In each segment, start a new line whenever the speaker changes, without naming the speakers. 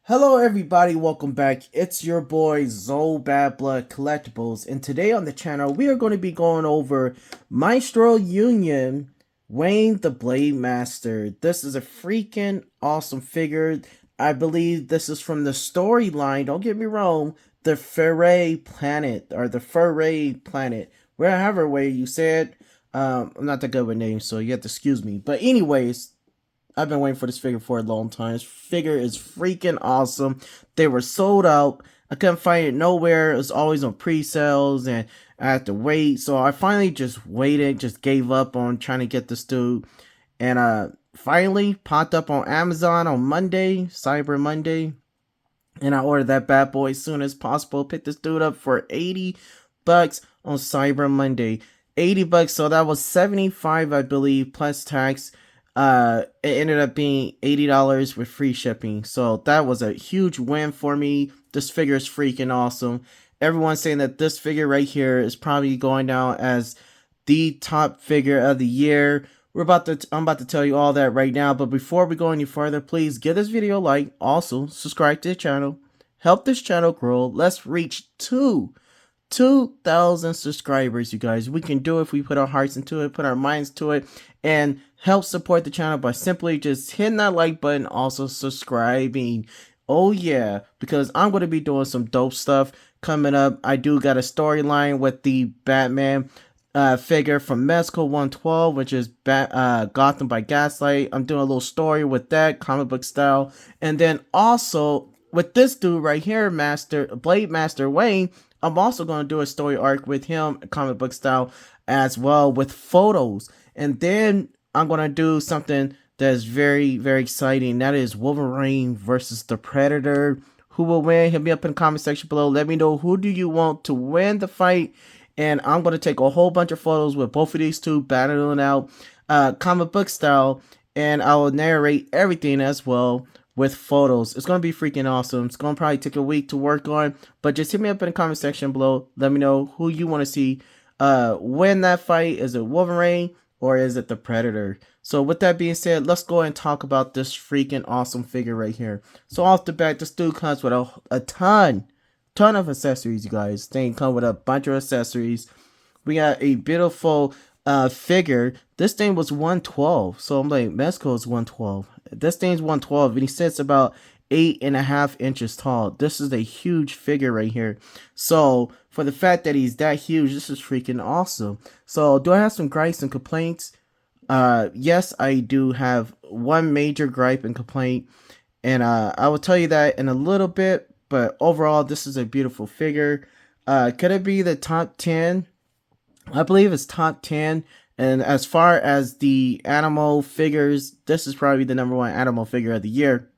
Hello everybody, welcome back. It's your boy Zoe Bad Blood Collectibles, and today on the channel we are going to be going over Maestro Union Weng the Blade Master. This is a freaking awesome figure. I believe this is from the storyline, don't get me wrong, the Furay planet, or the Furay planet, wherever way you said. I'm not that good with names, so you have to excuse me. But anyways, I've been waiting for this figure for a long time. This figure is freaking awesome. They were sold out. I couldn't find it nowhere. It was always on pre-sales and I had to wait. So I finally just waited, just gave up on trying to get this dude. And finally popped up on Amazon on Monday, Cyber Monday. And I ordered that bad boy as soon as possible. Picked this dude up for 80 bucks on Cyber Monday. 80 bucks, so that was 75, I believe, plus tax. It ended up being $80 with free shipping, so that was a huge win for me. This figure is freaking awesome. Everyone's saying that this figure right here is probably going down as the top figure of the year. I'm about to tell you all that right now, but before we go any further, please give this video a like. Also, subscribe to the channel. Help this channel grow. Let's reach 2,000 subscribers, you guys. We can do it if we put our hearts into it, put our minds to it, and help support the channel by simply just hitting that like button, also subscribing. Oh yeah, because I'm going to be doing some dope stuff coming up. I do got a storyline with the Batman figure from Mexico 112, which is Gotham by Gaslight. I'm doing a little story with that, comic book style. And then also with this dude right here, Blade Master Weng, I'm also going to do a story arc with him, comic book style, as well, with photos. And then I'm going to do something that's very, very exciting. That is Wolverine versus the Predator. Who will win? Hit me up in the comment section below. Let me know who do you want to win the fight. And I'm going to take a whole bunch of photos with both of these two battling out comic book style. And I will narrate everything as well with photos. It's going to be freaking awesome. It's going to probably take a week to work on, but just hit me up in the comment section below. Let me know who you want to see win that fight. Is it Wolverine or is it the Predator? So with that being said, let's go and talk about this freaking awesome figure right here. So off the bat, this dude comes with a ton of accessories, you guys. Thing come with a bunch of accessories. We got a beautiful figure. This thing was 112, so I'm like, Mexico is 112. This thing's 112, and he sits about 8.5 inches tall. This is a huge figure right here. So for the fact that he's that huge, this is freaking awesome. So do I have some gripes and complaints? Yes, I do have one major gripe and complaint, and I will tell you that in a little bit. But overall, this is a beautiful figure. Could it be the top 10? I believe it's top 10. And as far as the animal figures, this is probably the #1 animal figure of the year.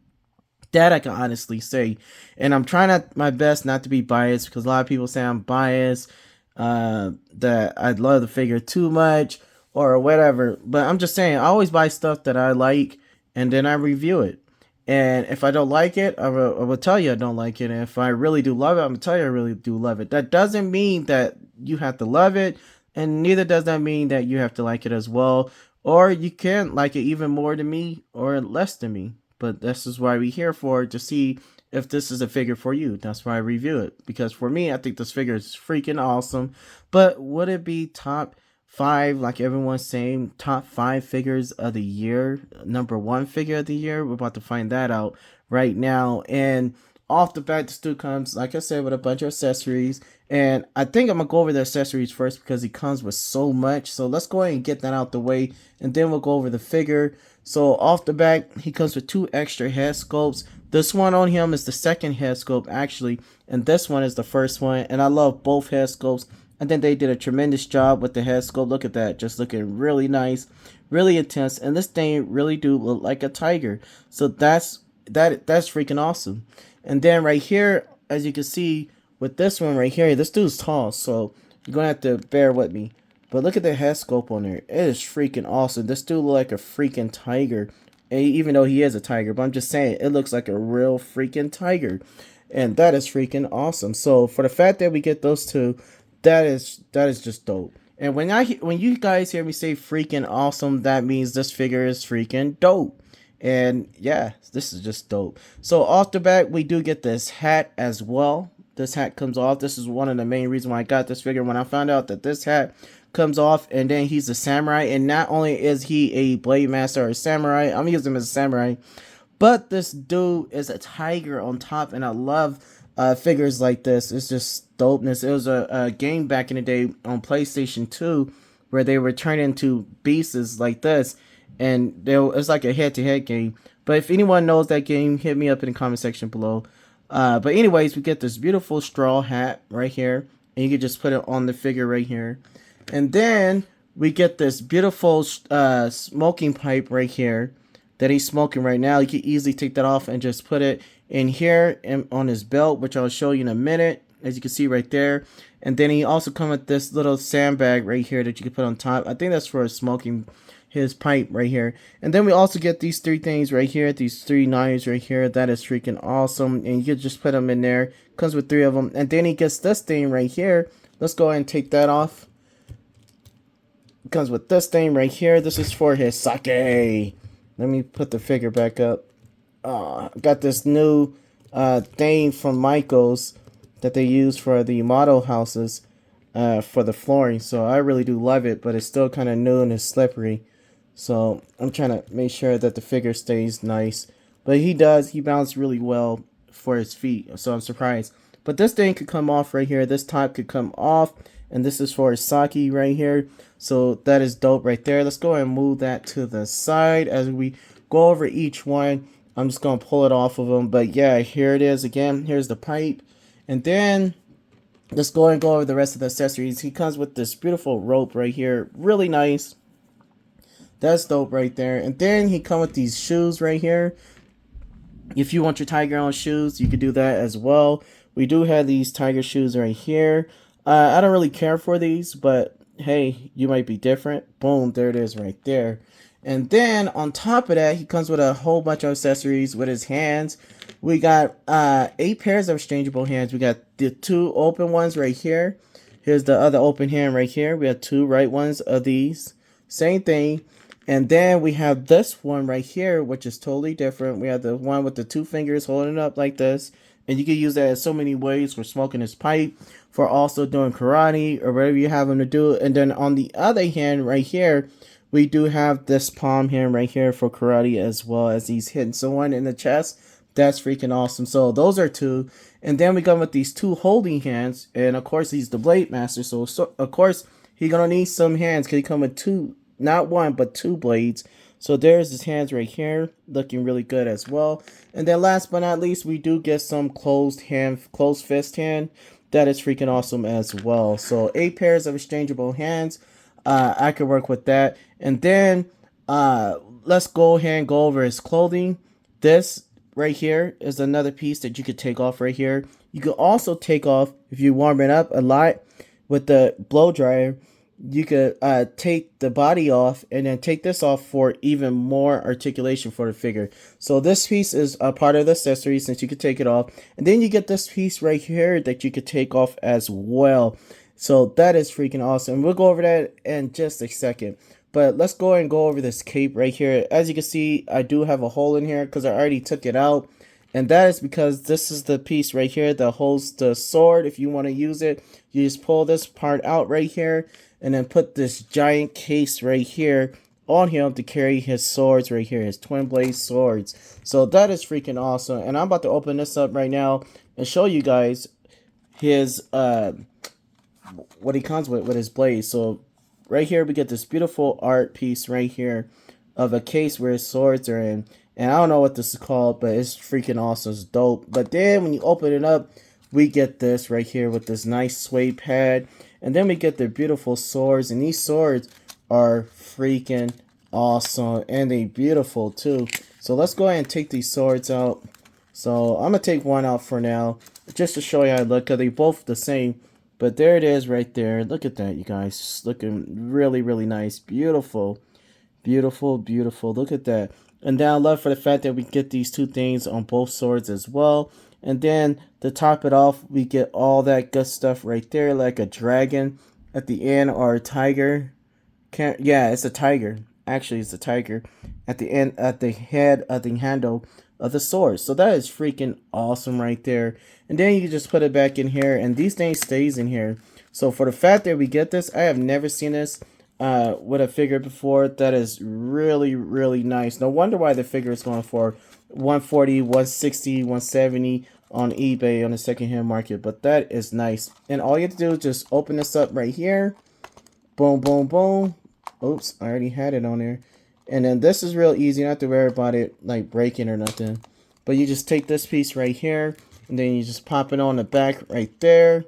That I can honestly say. And I'm trying my best not to be biased, because a lot of people say I'm biased, that I love the figure too much or whatever. But I'm just saying, I always buy stuff that I like and then I review it. And if I don't like it, I will tell you I don't like it. And if I really do love it, I'm going to tell you I really do love it. That doesn't mean that you have to love it. And neither does that mean that you have to like it as well. Or you can like it even more than me or less than me. But this is why we're here for, to see if this is a figure for you. That's why I review it. Because for me, I think this figure is freaking awesome. But would it be top 5, like everyone's saying, top 5 figures of the year, #1 figure of the year? We're about to find that out right now. And off the bat, this dude comes, like I said, with a bunch of accessories. And I think I'm going to go over the accessories first because he comes with so much. So let's go ahead and get that out the way. And then we'll go over the figure. So off the bat, he comes with 2 extra head sculpts. This one on him is the second head sculpt, actually. And this one is the first one. And I love both head sculpts. I think they did a tremendous job with the head sculpt. Look at that. Just looking really nice. Really intense. And this thing really do look like a tiger. So that's freaking awesome. And then right here, as you can see with this one right here, this dude's tall, so you're gonna have to bear with me. But look at the head sculpt on there. It is freaking awesome. This dude looks like a freaking tiger, even though he is a tiger. But I'm just saying, it looks like a real freaking tiger, and that is freaking awesome. So for the fact that we get those two, that is just dope. And when you guys hear me say freaking awesome, that means this figure is freaking dope. And yeah, this is just dope. So off the bat, we do get this hat as well. This hat comes off. This is one of the main reasons why I got this figure. When I found out that this hat comes off, and then he's a samurai, and not only is he a blade master or a samurai, I'm using him as a samurai, but this dude is a tiger on top, and I love figures like this. It's just dopeness. It was a game back in the day on PlayStation 2 where they were turned into beasts like this, and it's like a head-to-head game. But if anyone knows that game, hit me up in the comment section below. But anyways, we get this beautiful straw hat right here, and you can just put it on the figure right here. And then we get this beautiful smoking pipe right here that he's smoking right now. You can easily take that off and just put it in here and on his belt, which I'll show you in a minute, as you can see right there. And then he also comes with this little sandbag right here that you can put on top. I think that's for smoking his pipe right here. And then we also get these three things right here, these three knives right here. That is freaking awesome. And you can just put them in there. Comes with three of them. And then he gets this thing right here. Let's go ahead and take that off. Comes with this thing right here. This is for his sake. Let me put the figure back up. Got this new thing from Michaels that they use for the model houses for the flooring. So I really do love it, but it's still kind of new and it's slippery. So I'm trying to make sure that the figure stays nice. But he balances really well for his feet. So I'm surprised. But this thing could come off right here. This top could come off. And this is for his sake right here. So that is dope right there. Let's go ahead and move that to the side as we go over each one. I'm just going to pull it off of them. But yeah, here it is again. Here's the pipe. And then let's go ahead and go over the rest of the accessories. He comes with this beautiful rope right here. Really nice. That's dope right there. And then he comes with these shoes right here. If you want your tiger on shoes, you could do that as well. We do have these tiger shoes right here. I don't really care for these, but hey, you might be different. Boom, there it is right there. And then on top of that, he comes with a whole bunch of accessories with his hands. We got 8 pairs of exchangeable hands. We got the 2 open ones right here. Here's the other open hand right here. We have 2 right ones of these. Same thing. And then we have this one right here, which is totally different. We have the one with the 2 fingers holding it up like this. And you can use that in so many ways for smoking his pipe, for also doing karate, or whatever you have him to do. And then on the other hand right here, we do have this palm hand right here for karate, as well as he's hitting someone in the chest. That's freaking awesome. So those are 2. And then we come with these 2 holding hands. And of course, he's the blade master. So of course, he's going to need some hands, because he come with 2, not 1, but 2 blades. So there's his hands right here, looking really good as well. And then last but not least, we do get some closed fist hand. That is freaking awesome as well. So 8 pairs of exchangeable hands. I could work with that. And then let's go ahead and go over his clothing. This right here is another piece that you could take off right here. You could also take off, if you warm it up a lot with the blow dryer, you could take the body off and then take this off for even more articulation for the figure. So this piece is a part of the accessory, since you could take it off. And then you get this piece right here that you could take off as well. So that is freaking awesome. We'll go over that in just a second. But let's go ahead and go over this cape right here. As you can see, I do have a hole in here because I already took it out. And that is because this is the piece right here that holds the sword. If you want to use it, you just pull this part out right here, and then put this giant case right here on him to carry his swords right here, his twin blade swords. So that is freaking awesome. And I'm about to open this up right now and show you guys his what he comes with his blades. So right here we get this beautiful art piece right here of a case where his swords are in. And I don't know what this is called, but it's freaking awesome. It's dope. But then when you open it up, we get this right here with this nice suede pad. And then we get the beautiful swords. And these swords are freaking awesome. And they beautiful too. So let's go ahead and take these swords out. So I'm going to take one out for now, just to show you how they look, because they both the same. But there it is right there. Look at that, you guys. Just looking really, really nice. Beautiful. Beautiful, beautiful. Look at that. And then I love for the fact that we get these 2 things on both swords as well. And then to top it off, we get all that good stuff right there, like a dragon at the end, or a tiger. Yeah, it's a tiger. actually it's the tiger at the end, at the head of the handle of the sword. So that is freaking awesome right there. And then you can just put it back in here, and these things stays in here. So for the fact that we get this, I have never seen this with a figure before. That is really, really nice. No wonder why the figure is going for 140, 160, 170 on eBay on the secondhand market. But that is nice. And all you have to do is just open this up right here. Boom, boom, boom. Oops, I already had it on there. And then this is real easy. You don't have to worry about it like breaking or nothing. But you just take this piece right here, and then you just pop it on the back right there.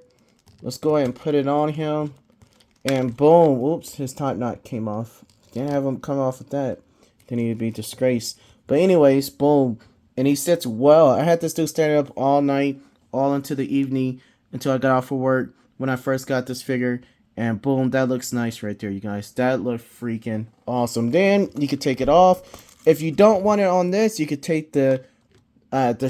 Let's go ahead and put it on him. And boom. Whoops, his top knot came off. Can't have him come off with that. Then he'd be disgraced. But anyways, boom. And he sits well. I had this dude standing up all night, all into the evening, until I got off of work when I first got this figure. And boom, that looks nice right there, you guys. That looks freaking awesome. Then you could take it off. If you don't want it on this, you could take the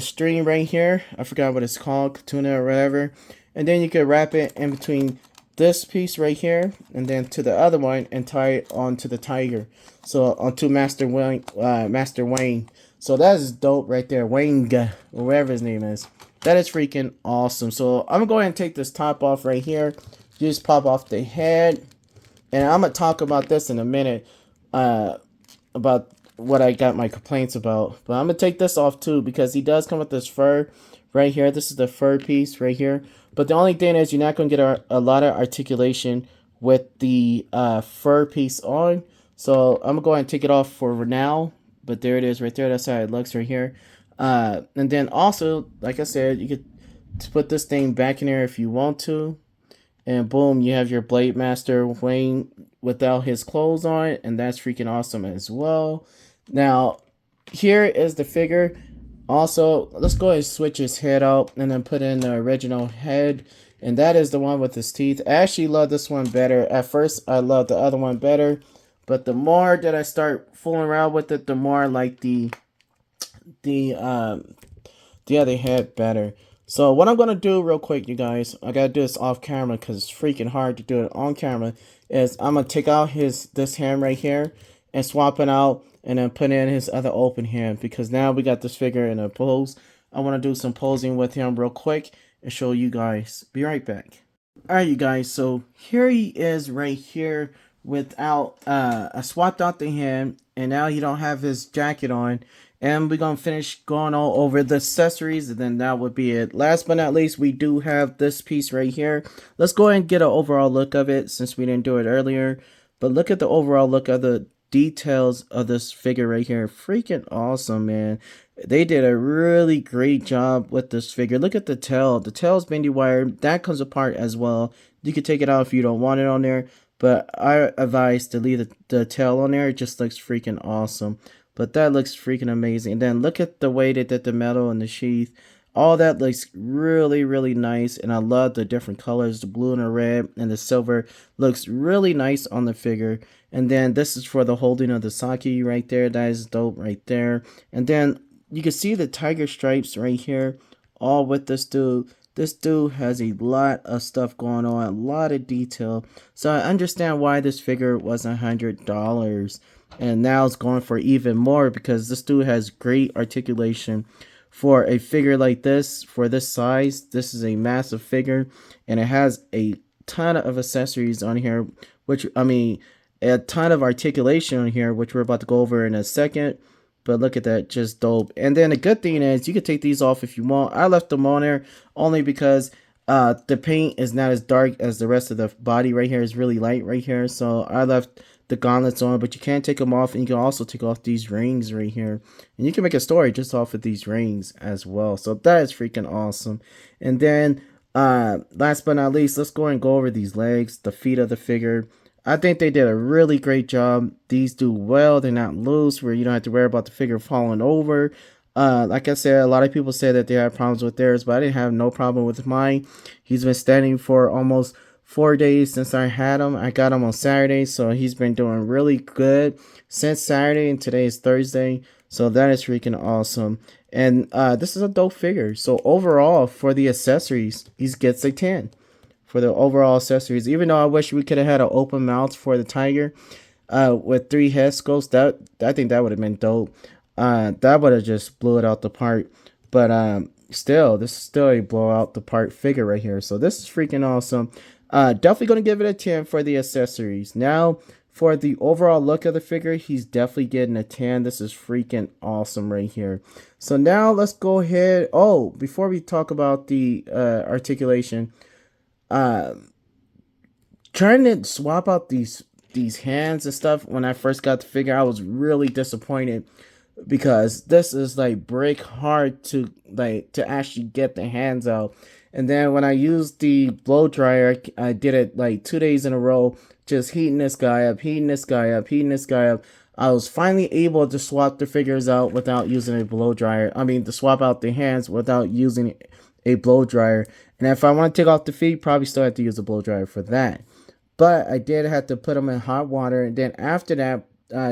string right here. I forgot what it's called, tuna or whatever. And then you could wrap it in between this piece right here and then to the other one and tie it onto the tiger. So onto Master Weng. So that is dope right there. Weng, or whatever his name is. That is freaking awesome. So I'm gonna go ahead and take this top off right here. You just pop off the head. And I'm gonna talk about this in a minute. About what I got my complaints about. But I'm gonna take this off too, because he does come with this fur right here. This is the fur piece right here. But the only thing is you're not gonna get a lot of articulation with the fur piece on. So I'm gonna go ahead and take it off for now. But there it is right there. That's how it looks right here. And then also, like I said, you could put this thing back in there if you want to. And boom, you have your Blade Master Weng without his clothes on it. And that's freaking awesome as well. Now, here is the figure. Also, let's go ahead and switch his head out and then put in the original head. And that is the one with his teeth. I actually love this one better. At first, I loved the other one better. But the more that I start fooling around with it, the more I like the other head better. So what I'm going to do real quick, you guys, I got to do this off camera because it's freaking hard to do it on camera, is I'm going to take out this hand right here and swap it out and then put in his other open hand, because now we got this figure in a pose. I want to do some posing with him real quick and show you guys. Be right back. Alright, you guys, so here he is right here without, I swapped out the hand, and now he don't have his jacket on. And we're going to finish going all over the accessories, and then that would be it. Last but not least, we do have this piece right here. Let's go ahead and get an overall look of it since we didn't do it earlier. But look at the overall look of the details of this figure right here. Freaking awesome, man. They did a really great job with this figure. Look at the tail. The tail is bendy wire. That comes apart as well. You could take it out if you don't want it on there. But I advise to leave the tail on there. It just looks freaking awesome. But that looks freaking amazing. And then look at the way they did the metal and the sheath. All that looks really, really nice. And I love the different colors. The blue and the red and the silver looks really nice on the figure. And then this is for the holding of the sake right there. That is dope right there. And then you can see the tiger stripes right here. All with this dude. This dude has a lot of stuff going on. A lot of detail. So I understand why this figure was $100. And now it's going for even more, because this dude has great articulation for a figure like this. For this size, this is a massive figure, and it has a ton of accessories on here, which, I mean, a ton of articulation on here, which we're about to go over in a second. But look at that, just dope. And then the good thing is you can take these off if you want. I left them on there only because the paint is not as dark as the rest of the body right here. Is really light right here, so I left the gauntlets on. But you can take them off, and you can also take off these rings right here, and you can make a story just off of these rings as well. So that is freaking awesome. And then last but not least, let's go and go over these legs, the feet of the figure. I think they did a really great job. These do well. They're not loose where you don't have to worry about the figure falling over. Like I said, a lot of people say that they have problems with theirs, but I didn't have no problem with mine. He's been standing for almost 4 days since I had him. I got him on Saturday, so he's been doing really good since Saturday, and today is Thursday. So that is freaking awesome. And this is a dope figure. So overall, for the accessories, he gets a 10. For the overall accessories, even though I wish we could have had an open mouth for the tiger. with 3 head sculpts. That I think that would have been dope. That would have just blew it out the park. But still, this is still a blow out the park figure right here. So this is freaking awesome. Definitely gonna give it a 10 for the accessories. Now for the overall look of the figure, he's definitely getting a 10. This is freaking awesome right here. So now let's go ahead. Oh, before we talk about the articulation, uh, trying to swap out these hands and stuff. When I first got the figure, I was really disappointed because this is like brick hard to actually get the hands out. And then when I used the blow dryer, I did it like 2 days in a row, just heating this guy up, heating this guy up, heating this guy up. I was finally able to swap the figures out without using a blow dryer. I mean, to swap out the hands without using a blow dryer. And if I want to take off the feet, probably still have to use a blow dryer for that. But I did have to put him in hot water, and then after that,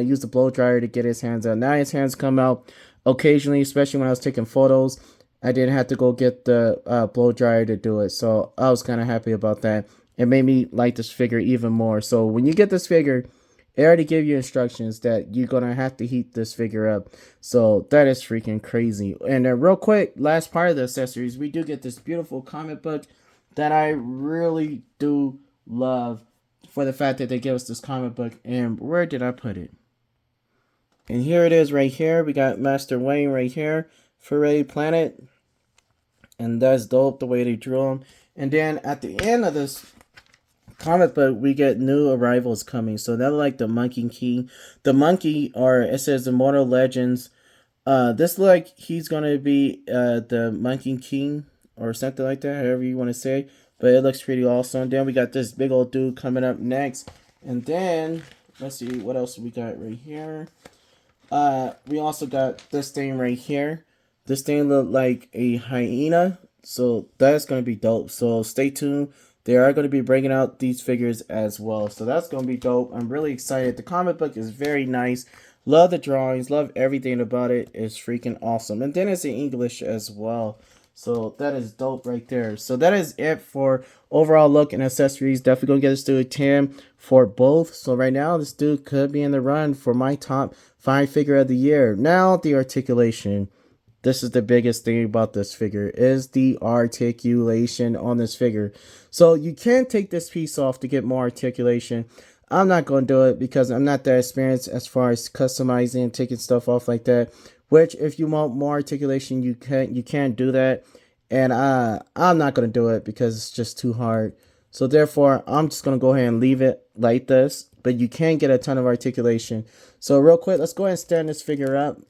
use the blow dryer to get his hands out. Now his hands come out occasionally, especially when I was taking photos. I didn't have to go get the blow dryer to do it, so I was kind of happy about that. It made me like this figure even more. So when you get this figure, it already give you instructions that you're gonna have to heat this figure up. So that is freaking crazy. And real quick, last part of the accessories, we do get this beautiful comic book that I really do love, for the fact that they give us this comic book. And where did I put it? And here it is right here. We got Master Weng right here. Furay Planet. And that's dope the way they drew him. And then at the end of this comic book, we get new arrivals coming. So they're like the Monkey King. The monkey, or it says Immortal Legends. This like he's gonna be the Monkey King or something like that, however you want to say. But it looks pretty awesome. Then we got this big old dude coming up next. And then, let's see, what else we got right here. We also got this thing right here. This thing look like a hyena. So that's going to be dope. So stay tuned. They are going to be bringing out these figures as well. So that's going to be dope. I'm really excited. The comic book is very nice. Love the drawings. Love everything about it. It's freaking awesome. And then it's in English as well. So that is dope right there. So that is it for overall look and accessories. Definitely gonna get this dude a 10 for both. So right now, this dude could be in the run for my top 5 figure of the year. Now the articulation. This is the biggest thing about this figure, is the articulation on this figure. So you can take this piece off to get more articulation. I'm not going to do it because I'm not that experienced as far as customizing and taking stuff off like that. Which, if you want more articulation, you can do that. And I'm not going to do it because it's just too hard. So therefore, I'm just going to go ahead and leave it like this. But you can get a ton of articulation. So real quick, let's go ahead and stand this figure up.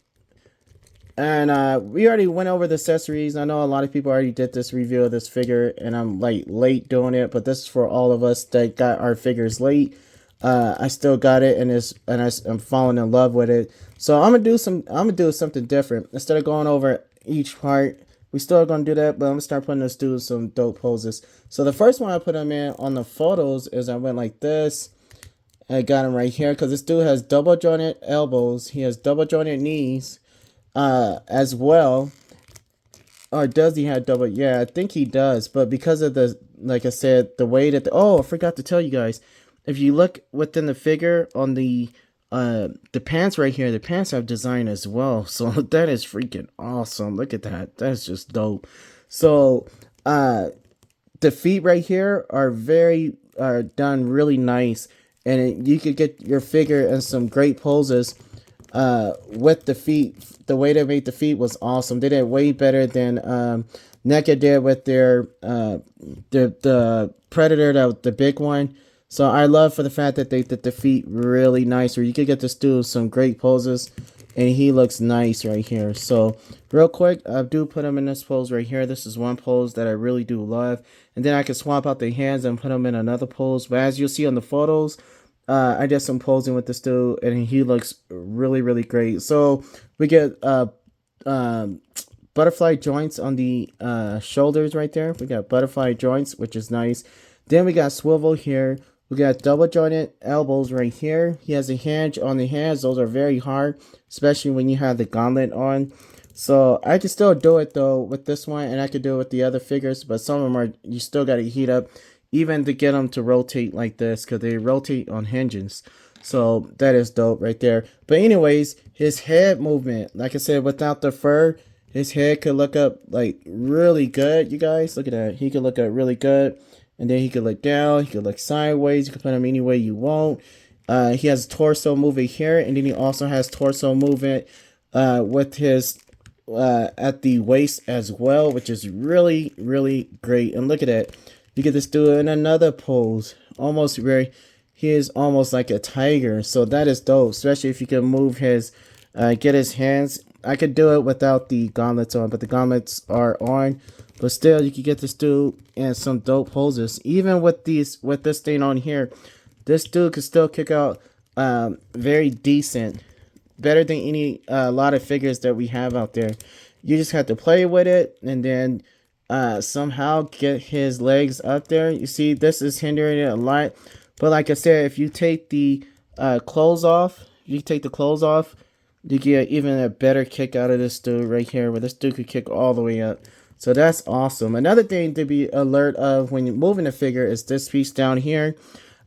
And we already went over the accessories. I know a lot of people already did this review of this figure, and I'm like late doing it, but this is for all of us that got our figures late. I still got it, and I'm falling in love with it. So I'm gonna do something different. Instead of going over each part, we still gonna do that, but I'm gonna start putting this dude some dope poses. So the first one I put him in on the photos is I went like this. I got him right here because this dude has double jointed elbows. He has double jointed knees. As well. Or does he have double? Yeah, I think he does. But because of the, like I said, the way that oh, I forgot to tell you guys. If you look within the figure on the pants right here, the pants have design as well. So that is freaking awesome. Look at that. That's just dope. So the feet right here are done really nice, and you could get your figure in some great poses. With the feet, the way they made the feet was awesome. They did way better than NECA did with their the Predator, the big one. So I love for the fact that they did the feet really nice, where you could get this dude some great poses, and he looks nice right here. So real quick, I do put him in this pose right here. This is one pose that I really do love, and then I can swap out the hands and put him in another pose. But as you'll see on the photos, I did some posing with this dude, and he looks really, really great. So we get butterfly joints on the shoulders right there. We got butterfly joints, which is nice. Then we got swivel here. We got double jointed elbows right here. He has a hinge on the hands. Those are very hard, especially when you have the gauntlet on. So I can still do it though with this one, and I could do it with the other figures, but some of them are, you still got to heat up even to get them to rotate like this, because they rotate on hinges. So that is dope right there. But anyways, his head movement, like I said, without the fur, his head could look up like really good. You guys, look at that. He could look up really good, and then he could look down. He could look sideways. You can put him any way you want. He has torso movement here, and then he also has torso movement with his at the waist as well, which is really, really great. And look at that. You get this dude in another pose. Almost very, he is almost like a tiger. So that is dope, especially if you can move his, get his hands. I could do it without the gauntlets on, but the gauntlets are on. But still, you can get this dude in some dope poses. Even with this thing on here, this dude could still kick out very decent. Better than any lot of figures that we have out there. You just have to play with it and then somehow get his legs up there. You see, this is hindering it a lot. But like I said, if you take the clothes off, you get even a better kick out of this dude right here, where this dude could kick all the way up. So that's awesome. Another thing to be alert of when you're moving the figure is this piece down here.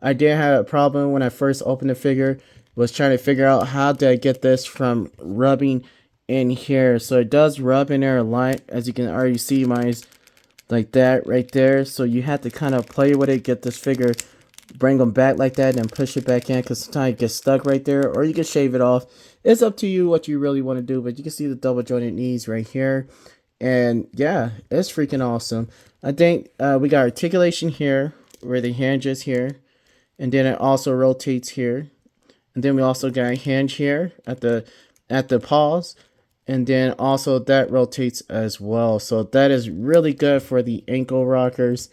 I did have a problem when I first opened the figure. Was trying to figure out how to get this from rubbing in here. So it does rub in there a lot, as you can already see. Mine's like that right there. So you have to kind of play with it, get this figure, bring them back like that, and then push it back in, because sometimes it gets stuck right there, or you can shave it off. It's up to you what you really want to do, but you can see the double jointed knees right here. And yeah, it's freaking awesome. I think we got articulation here where the hinge is here, and then it also rotates here. And then we also got a hinge here at the paws. And then also that rotates as well. So that is really good for the ankle rockers.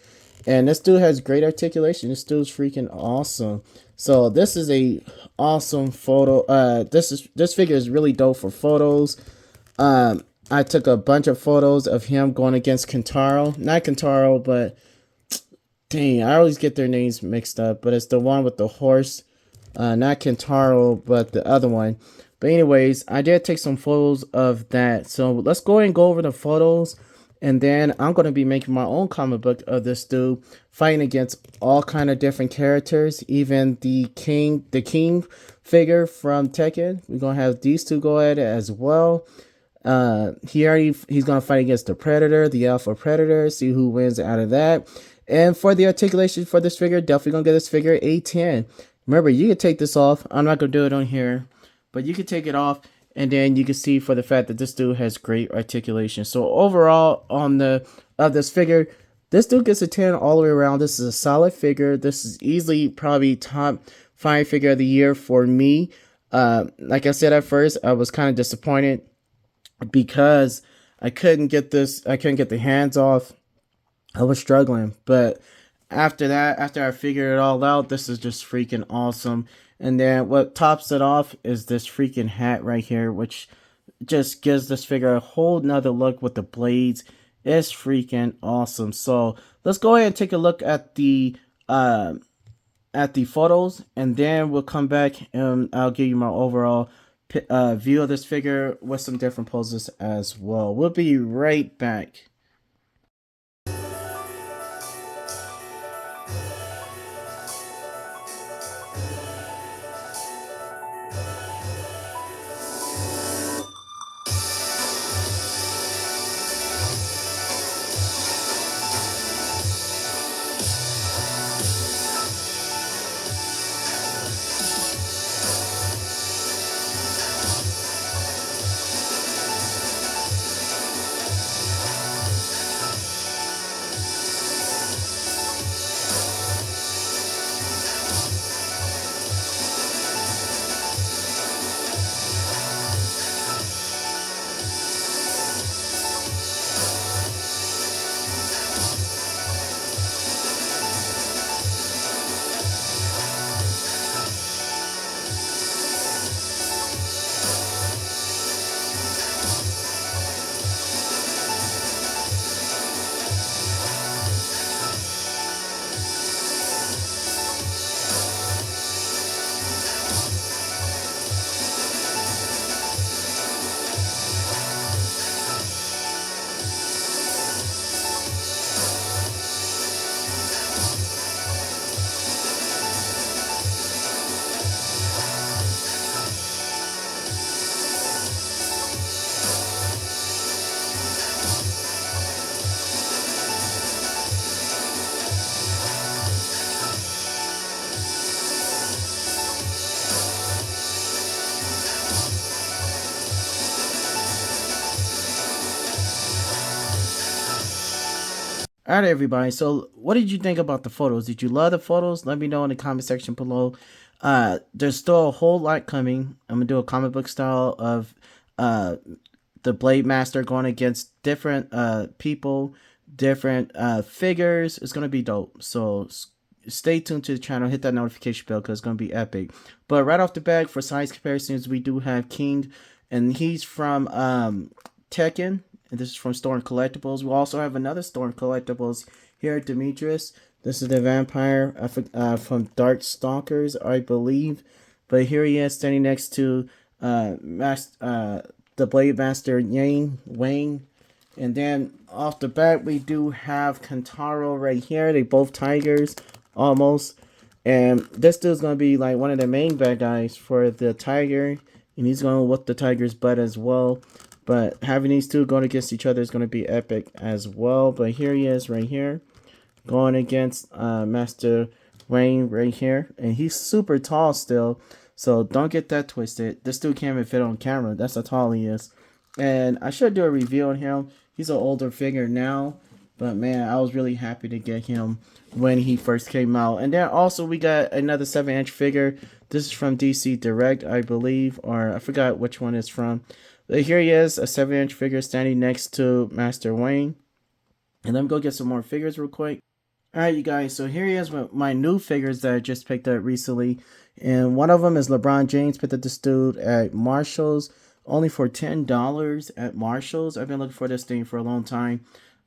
And this dude has great articulation. This dude's freaking awesome. So this is a awesome photo. This figure is really dope for photos. I took a bunch of photos of him going against Kentaro. Not Kentaro, but dang, I always get their names mixed up. But it's the one with the horse. Not Kentaro, but the other one. But anyways, I did take some photos of that. So let's go ahead and go over the photos. And then I'm going to be making my own comic book of this dude fighting against all kind of different characters. Even the king figure from Tekken. We're going to have these two go at it as well. He's going to fight against the Predator, the Alpha Predator. See who wins out of that. And for the articulation for this figure, definitely going to get this figure a 10. Remember, you can take this off. I'm not going to do it on here, but you can take it off, and then you can see for the fact that this dude has great articulation. So overall, on this figure, this dude gets a 10 all the way around. This is a solid figure. This is easily probably top 5 figure of the year for me. Like I said at first, I was kind of disappointed because I couldn't get the hands off. I was struggling, but after that, after I figured it all out, this is just freaking awesome. And then what tops it off is this freaking hat right here, which just gives this figure a whole nother look with the blades. It's freaking awesome. So let's go ahead and take a look at the photos, and then we'll come back and I'll give you my overall view of this figure with some different poses as well. We'll be right back. All right, everybody. So, what did you think about the photos? Did you love the photos? Let me know in the comment section below. There's still a whole lot coming. I'm gonna do a comic book style of uh, the Blade Master going against different people, different figures. It's gonna be dope. So stay tuned to the channel. Hit that notification bell because it's gonna be epic. But right off the bat, for size comparisons, we do have King, and he's from Tekken, and this is from Storm Collectibles. We also have another Storm Collectibles here, Demetrius. This is the vampire from Dark Stalkers, I believe. But here he is standing next to the Blade Master Weng. And then off the bat, we do have Kentaro right here. They both tigers, almost. And this dude's going to be like one of the main bad guys for the tiger. And he's going to whoop the tiger's butt as well. But having these two going against each other is going to be epic as well. But here he is right here, going against Master Wayne right here. And he's super tall still. So don't get that twisted. This dude can't even fit on camera. That's how tall he is. And I should do a review on him. He's an older figure now. But man, I was really happy to get him when he first came out. And then also we got another 7-inch figure. This is from DC Direct, I believe. Or I forgot which one it's from. But here he is, a 7-inch figure standing next to Master Wayne. And let me go get some more figures real quick. Alright, you guys, so here he is with my new figures that I just picked up recently. And one of them is LeBron James. Picked up this dude at Marshall's only for $10 at Marshall's. I've been looking for this thing for a long time.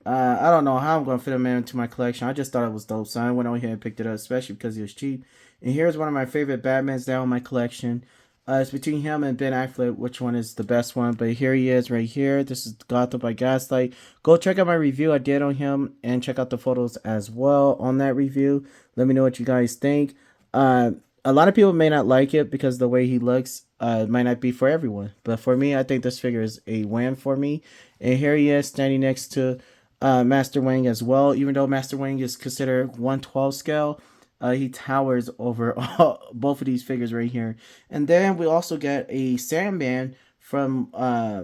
I don't know how I'm going to fit him into my collection. I just thought it was dope, so I went over here and picked it up, especially because he was cheap. And here's one of my favorite Batmans down in my collection. It's between him and Ben Affleck, which one is the best one. But here he is right here. This is Gotham by Gaslight. Go check out my review I did on him and check out the photos as well on that review. Let me know what you guys think. A lot of people may not like it because the way he looks it might not be for everyone. But for me, I think this figure is a win for me. And here he is standing next to Master Wang as well. Even though Master Wang is considered 1/12 scale, he towers over both of these figures right here. And then we also get a Sandman from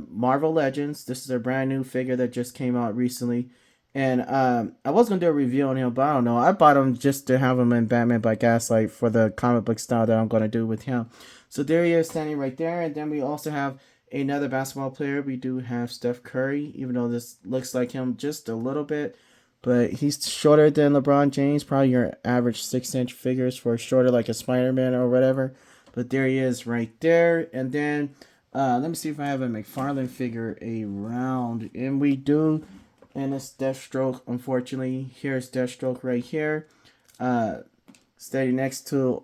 Marvel Legends. This is a brand new figure that just came out recently. And I was going to do a review on him, but I don't know. I bought him just to have him in Batman by Gaslight for the comic book style that I'm going to do with him. So there he is standing right there. And then we also have another basketball player. We do have Steph Curry, even though this looks like him just a little bit. But he's shorter than LeBron James. Probably your average 6-inch figures for shorter like a Spider-Man or whatever. But there he is right there. And then let me see if I have a McFarlane figure around. And we do. And it's Deathstroke, unfortunately. Here's Deathstroke right here. Standing next to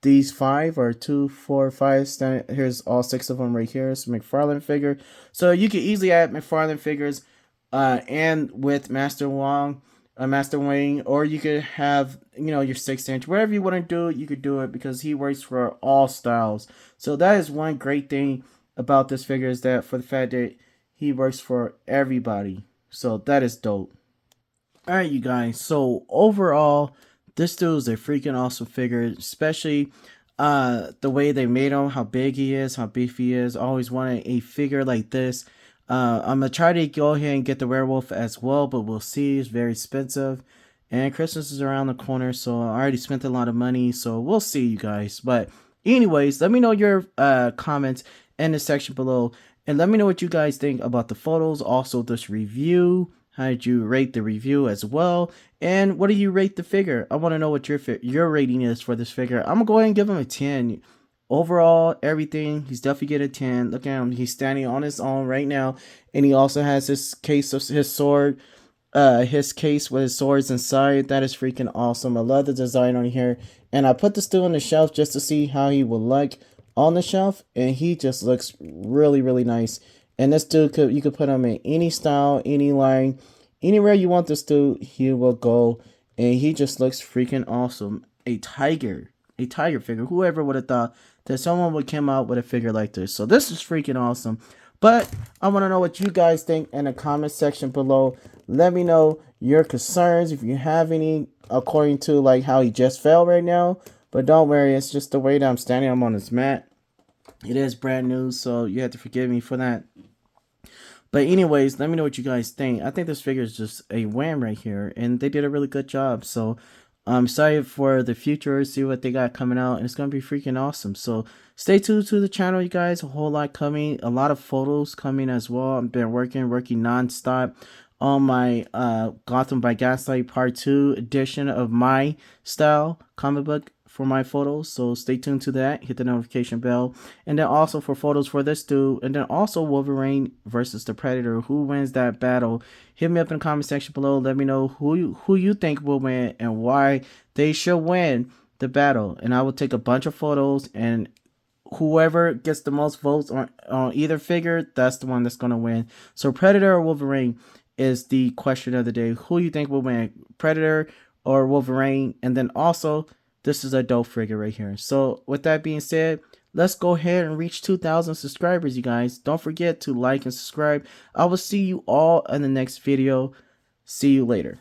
these 5 or 2, 4, 5. Here's all 6 of them right here. It's a McFarlane figure. So you can easily add McFarlane figures and with Master Wang, or you could have, your 6-inch. Whatever you want to do, you could do it because he works for all styles. So that is one great thing about this figure is that for the fact that he works for everybody. So that is dope. Alright, you guys. So overall, this dude is a freaking awesome figure. Especially the way they made him. How big he is. How beefy he is. I always wanted a figure like this. I'm going to try to go ahead and get the werewolf as well. But we'll see. It's very expensive. And Christmas is around the corner. So I already spent a lot of money. So we'll see, you guys. But anyways, let me know your comments in the section below. And let me know what you guys think about the photos. Also, this review. How did you rate the review as well? And what do you rate the figure? I want to know what your rating is for this figure. I'm going to go ahead and give him a 10. Overall, everything, he's definitely getting a 10. Look at him. He's standing on his own right now. And he also has his case of his sword. His case with his swords inside. That is freaking awesome. I love the design on here. And I put this dude on the shelf just to see how he would look on the shelf, and he just looks really, really nice. And this dude you could put him in any style, any line, anywhere you want this dude, he will go. And he just looks freaking awesome. A tiger figure. Whoever would have thought that someone would come out with a figure like this? So this is freaking awesome. But I want to know what you guys think in the comment section below. Let me know your concerns if you have any, according to like how he just fell right now. But don't worry, it's just the way that I'm standing. I'm on this mat. It is brand new, so you have to forgive me for that. But anyways, let me know what you guys think. I think this figure is just a wham right here, and they did a really good job. So I'm excited for the future, see what they got coming out, and it's gonna be freaking awesome. So stay tuned to the channel, you guys. A whole lot coming, a lot of photos coming as well. I've been working nonstop on my Gotham by Gaslight Part 2 edition of my style comic book for my photos. So stay tuned to that. Hit the notification bell. And then also for photos for this dude. And then also Wolverine versus the Predator. Who wins that battle? Hit me up in the comment section below. Let me know who you think will win and why they should win the battle. And I will take a bunch of photos, and whoever gets the most votes on either figure, that's the one that's going to win. So Predator or Wolverine is the question of the day. Who you think will win, Predator or Wolverine? And then also, this is a dope figure right here. So with that being said, let's go ahead and reach 2,000 subscribers, you guys. Don't forget to like and subscribe. I will see you all in the next video. See you later.